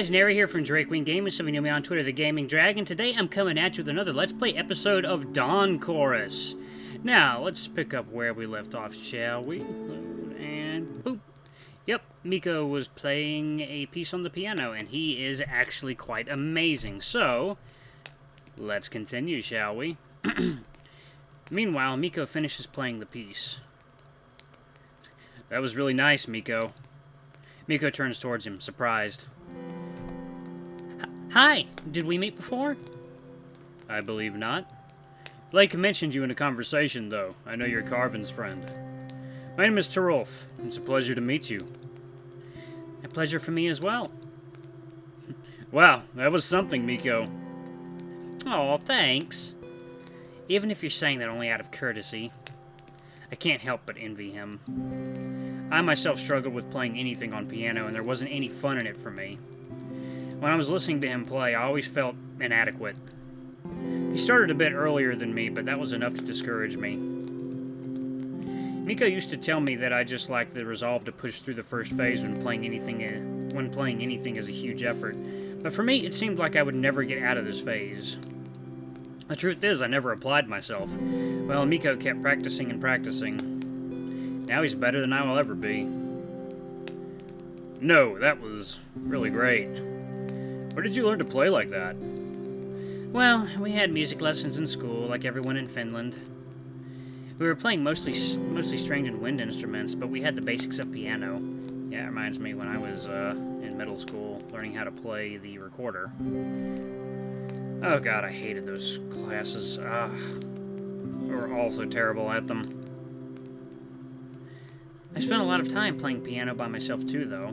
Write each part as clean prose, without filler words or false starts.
guys, Nary here from DrakeWingGaming, some of you know me on Twitter, the Gaming Dragon. Today I'm coming at you with another Let's Play episode of Dawn Chorus. Now, let's pick up where we left off, shall we? And boop. Yep, Mikko was playing a piece on the piano, and he is actually quite amazing. So, let's continue, shall we? Meanwhile, Mikko finishes playing the piece. That was really nice, Mikko. Mikko turns towards him, surprised. Hi, did we meet before? I believe not. Blake mentioned you in a conversation, though. I know you're Carvin's friend. My name is Tarulf. It's a pleasure to meet you. A pleasure for me as well. Wow, that was something, Mikko. Aw, thanks. Even if you're saying that only out of courtesy, I can't help but envy him. I myself struggled with playing anything on piano, and there wasn't any fun in it for me. When I was listening to him play, I always felt inadequate. He started a bit earlier than me, but that was enough to discourage me. Mikko used to tell me that I just lacked the resolve to push through the first phase when playing anything as a huge effort. But for me, it seemed like I would never get out of this phase. The truth is, I never applied myself. Well, Mikko kept practicing and practicing. Now he's better than I will ever be. No, that was really great. Where did you learn to play like that? Well, we had music lessons in school, like everyone in Finland. We were playing mostly stringed and wind instruments, but we had the basics of piano. Yeah, it reminds me when I was in middle school, learning how to play the recorder. Oh god, I hated those classes. We were all so terrible at them. I spent a lot of time playing piano by myself too, though.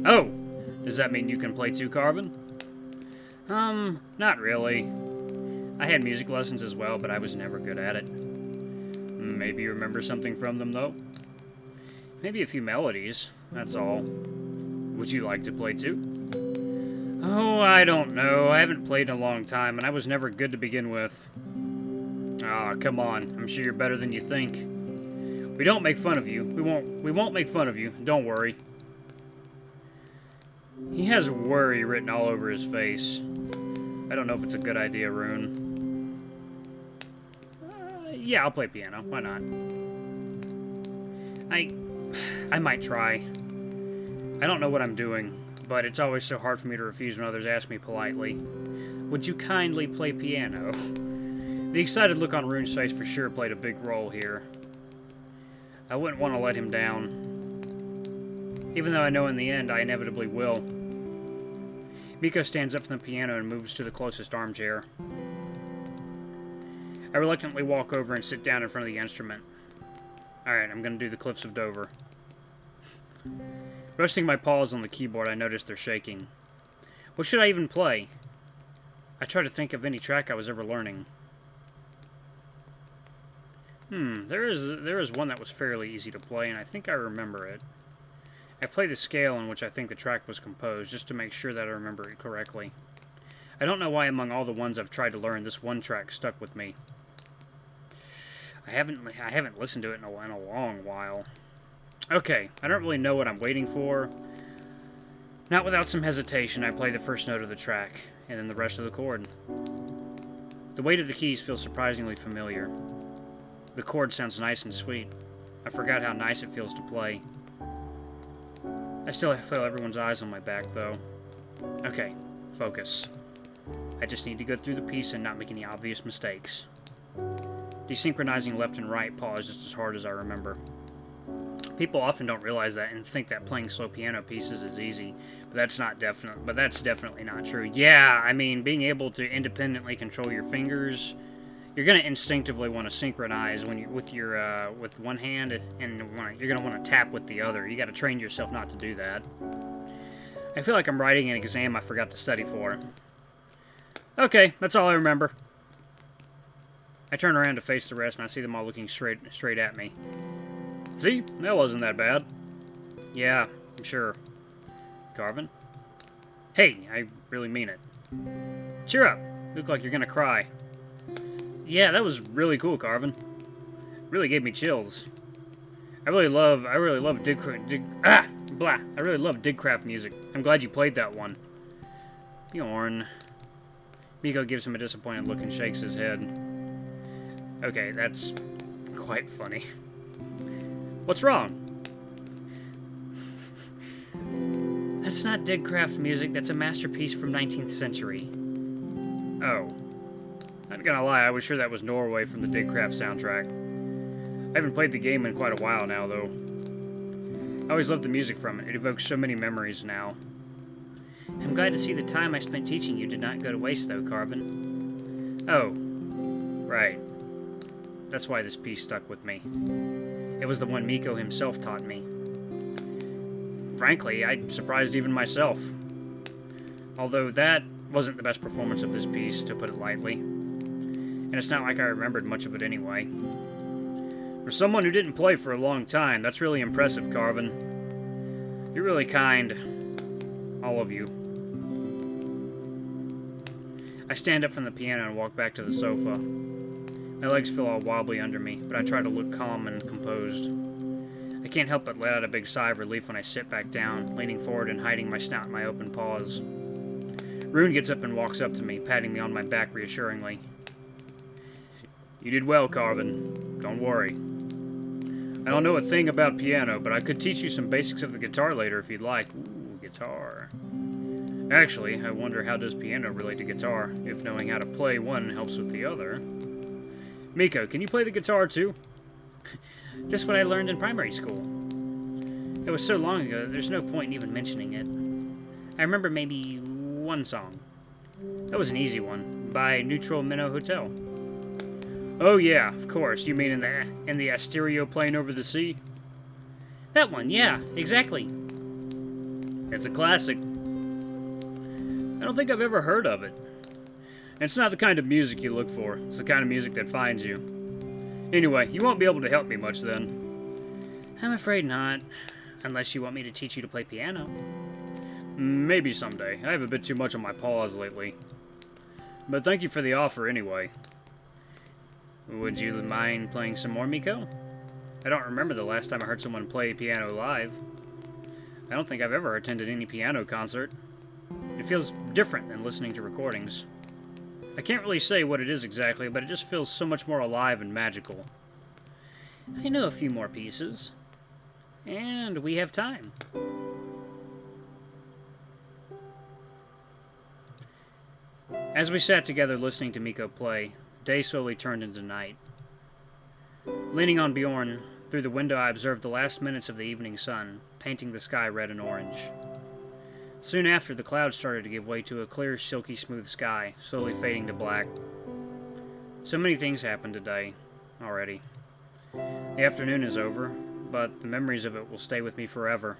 Oh! Does that mean you can play too, Carvin? Not really. I had music lessons as well, but I was never good at it. Maybe you remember something from them, though? Maybe a few melodies, that's all. Would you like to play too? Oh, I don't know. I haven't played in a long time, and I was never good to begin with. Ah, come on. I'm sure you're better than you think. We don't make fun of you. We won't make fun of you. Don't worry. He has worry written all over his face. I don't know if it's a good idea, Rune. Yeah, I'll play piano. Why not? I might try. I don't know what I'm doing, but it's always so hard for me to refuse when others ask me politely. Would you kindly play piano? The excited look on Rune's face for sure played a big role here. I wouldn't want to let him down, even though I know in the end I inevitably will. Mikko stands up from the piano and moves to the closest armchair. I reluctantly walk over and sit down in front of the instrument. Alright, I'm going to do the Cliffs of Dover. Resting my paws on the keyboard, I notice they're shaking. What should I even play? I try to think of any track I was ever learning. There is one that was fairly easy to play, and I think I remember it. I play the scale in which I think the track was composed, just to make sure that I remember it correctly. I don't know why among all the ones I've tried to learn, this one track stuck with me. I haven't listened to it in a long while. Okay, I don't really know what I'm waiting for. Not without some hesitation, I play the first note of the track, and then the rest of the chord. The weight of the keys feels surprisingly familiar. The chord sounds nice and sweet. I forgot how nice it feels to play. I still feel everyone's eyes on my back, though. Okay, focus. I just need to go through the piece and not make any obvious mistakes. Desynchronizing left and right pause just as hard as I remember. People often don't realize that and think that playing slow piano pieces is easy, but that's definitely not true. Yeah, I mean, being able to independently control your fingers. You're gonna instinctively want to synchronize when you with one hand, and you're gonna want to tap with the other. You got to train yourself not to do that. I feel like I'm writing an exam I forgot to study for. Okay, that's all I remember. I turn around to face the rest, and I see them all looking straight at me. See, that wasn't that bad. Yeah, I'm sure. Carvin? Hey, I really mean it. Cheer up. You look like you're gonna cry. Yeah, that was really cool, Carvin. Really gave me chills. I really love Blah, I really love Digcraft music. I'm glad you played that one. Bjorn. Mikko gives him a disappointed look and shakes his head. Okay, that's quite funny. What's wrong? That's not Digcraft music, that's a masterpiece from 19th century. Oh. Not gonna lie, I was sure that was Norway from the Digcraft soundtrack. I haven't played the game in quite a while now, though. I always loved the music from it. It evokes so many memories now. I'm glad to see the time I spent teaching you did not go to waste, though, Carbon. Oh. Right. That's why this piece stuck with me. It was the one Mikko himself taught me. Frankly, I surprised even myself. Although that wasn't the best performance of this piece, to put it lightly. And it's not like I remembered much of it anyway. For someone who didn't play for a long time, that's really impressive, Carvin. You're really kind. All of you. I stand up from the piano and walk back to the sofa. My legs feel all wobbly under me, but I try to look calm and composed. I can't help but let out a big sigh of relief when I sit back down, leaning forward and hiding my snout in my open paws. Rune gets up and walks up to me, patting me on my back reassuringly. You did well, Carvin. Don't worry. I don't know a thing about piano, but I could teach you some basics of the guitar later if you'd like. Ooh, guitar. Actually, I wonder how does piano relate to guitar, if knowing how to play one helps with the other. Mikko, can you play the guitar too? Just what I learned in primary school. It was so long ago, there's no point in even mentioning it. I remember maybe one song. That was an easy one, by Neutral Minnow Hotel. Oh yeah, of course. You mean in the Asterio plane over the sea? That one, yeah, exactly. It's a classic. I don't think I've ever heard of it. It's not the kind of music you look for. It's the kind of music that finds you. Anyway, you won't be able to help me much then. I'm afraid not. Unless you want me to teach you to play piano. Maybe someday. I have a bit too much on my paws lately. But thank you for the offer anyway. Would you mind playing some more, Mikko? I don't remember the last time I heard someone play piano live. I don't think I've ever attended any piano concert. It feels different than listening to recordings. I can't really say what it is exactly, but it just feels so much more alive and magical. I know a few more pieces. And we have time. As we sat together listening to Mikko play, day slowly turned into night. Leaning on Bjorn, through the window I observed the last minutes of the evening sun, painting the sky red and orange. Soon after, the clouds started to give way to a clear, silky smooth sky, slowly fading to black. So many things happened today, already. The afternoon is over, but the memories of it will stay with me forever.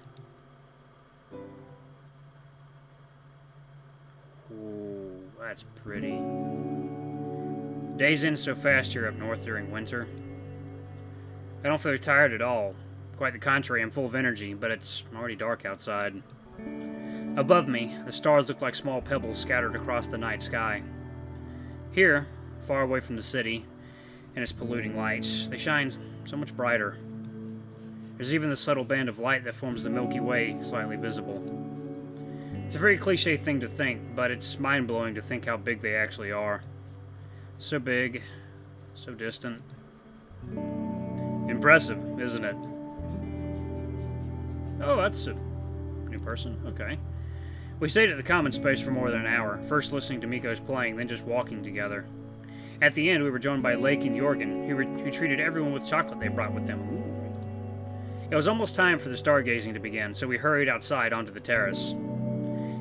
Ooh, that's pretty. Days end so fast here up north during winter. I don't feel tired at all. Quite the contrary, I'm full of energy, but it's already dark outside. Above me, the stars look like small pebbles scattered across the night sky. Here, far away from the city and its polluting lights, they shine so much brighter. There's even the subtle band of light that forms the Milky Way slightly visible. It's a very cliche thing to think, but it's mind-blowing to think how big they actually are. So big, so distant. Impressive, isn't it? Oh, that's a new person. Okay. We stayed at the common space for more than an hour, first listening to Mikko's playing, then just walking together. At the end, we were joined by Lake and Jorgen, who treated everyone with chocolate they brought with them. Ooh. It was almost time for the stargazing to begin, so we hurried outside onto the terrace.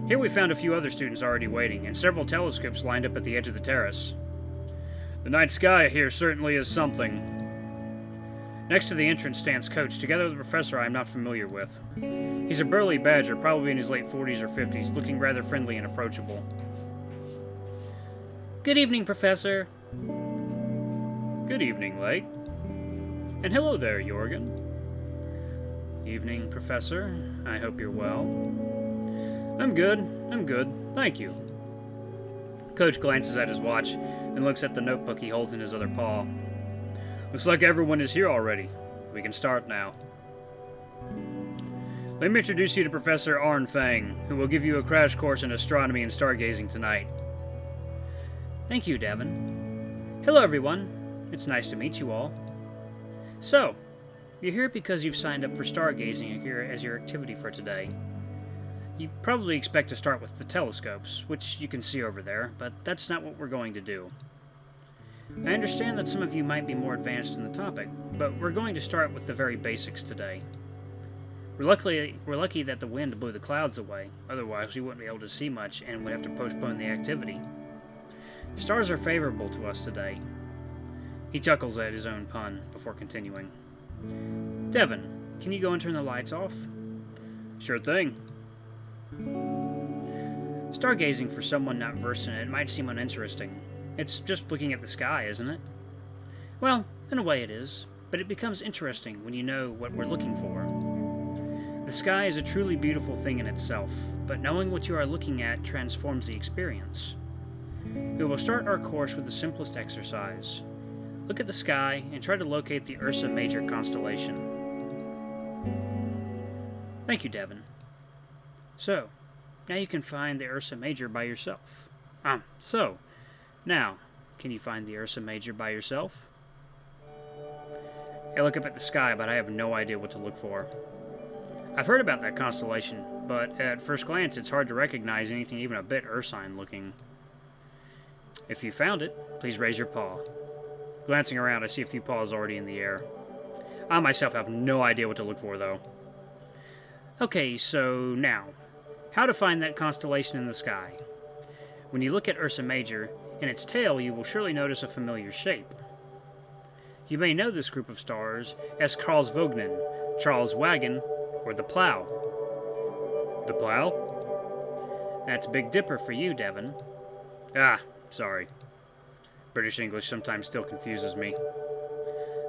Here we found a few other students already waiting, and several telescopes lined up at the edge of the terrace. The night sky here certainly is something. Next to the entrance stands Coach, together with a professor I am not familiar with. He's a burly badger, probably in his late 40s or 50s, looking rather friendly and approachable. Good evening, Professor. Good evening, Lake. And hello there, Jorgen. Evening, Professor. I hope you're well. I'm good. Thank you. Coach glances at his watch and looks at the notebook he holds in his other paw. Looks like everyone is here already. We can start now. Let me introduce you to Professor Arn Fang, who will give you a crash course in astronomy and stargazing tonight. Thank you, Devin. Hello, everyone. It's nice to meet you all. So, you're here because you've signed up for stargazing here as your activity for today. You probably expect to start with the telescopes, which you can see over there, but that's not what we're going to do. I understand that some of you might be more advanced in the topic, but we're going to start with the very basics today. We're lucky that the wind blew the clouds away, otherwise we wouldn't be able to see much and would have to postpone the activity. Stars are favorable to us today. He chuckles at his own pun before continuing. Devin, can you go and turn the lights off? Sure thing. Stargazing for someone not versed in it might seem uninteresting. It's just looking at the sky, isn't it? Well, in a way it is, but it becomes interesting when you know what we're looking for. The sky is a truly beautiful thing in itself, but knowing what you are looking at transforms the experience. We will start our course with the simplest exercise. Look at the sky and try to locate the Ursa Major constellation. Thank you, Devin. So, now you can find the Ursa Major by yourself. Now, can you find the Ursa Major by yourself? I look up at the sky, but I have no idea what to look for. I've heard about that constellation, but at first glance it's hard to recognize anything even a bit Ursine looking. If you found it, please raise your paw. Glancing around, I see a few paws already in the air. I myself have no idea what to look for, though. Okay, so now, how to find that constellation in the sky? When you look at Ursa Major, in its tail you will surely notice a familiar shape. You may know this group of stars as Karlsvognen, Charles Wagon, or the Plough. The Plough? That's Big Dipper for you, Devin. Ah, sorry. British English sometimes still confuses me.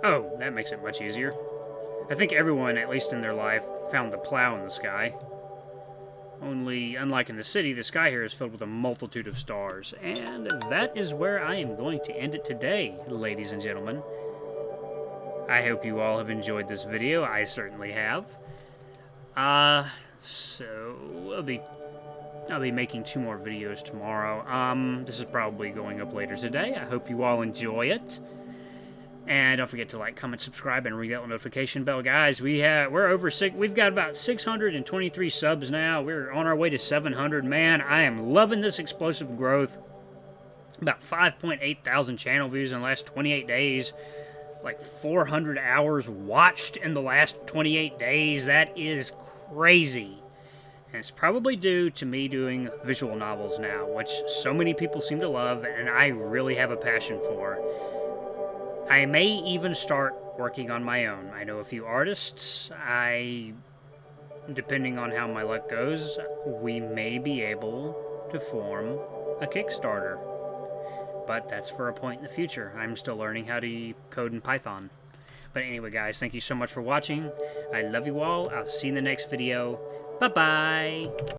Oh, that makes it much easier. I think everyone, at least in their life, found the Plough in the sky. Only, unlike in the city, the sky here is filled with a multitude of stars. And that is where I am going to end it today, ladies and gentlemen. I hope you all have enjoyed this video. I certainly have. So I'll be making 2 more videos tomorrow. This is probably going up later today. I hope you all enjoy it. And don't forget to like, comment, subscribe, and ring that notification bell, guys. We've got about 623 subs now. We're on our way to 700. Man, I am loving this explosive growth. About 5.8 thousand channel views in the last 28 days. Like 400 hours watched in the last 28 days. That is crazy. And it's probably due to me doing visual novels now, which so many people seem to love, and I really have a passion for. I may even start working on my own. I know a few artists. Depending on how my luck goes, we may be able to form a Kickstarter. But that's for a point in the future. I'm still learning how to code in Python. But anyway, guys, thank you so much for watching. I love you all. I'll see you in the next video. Bye-bye.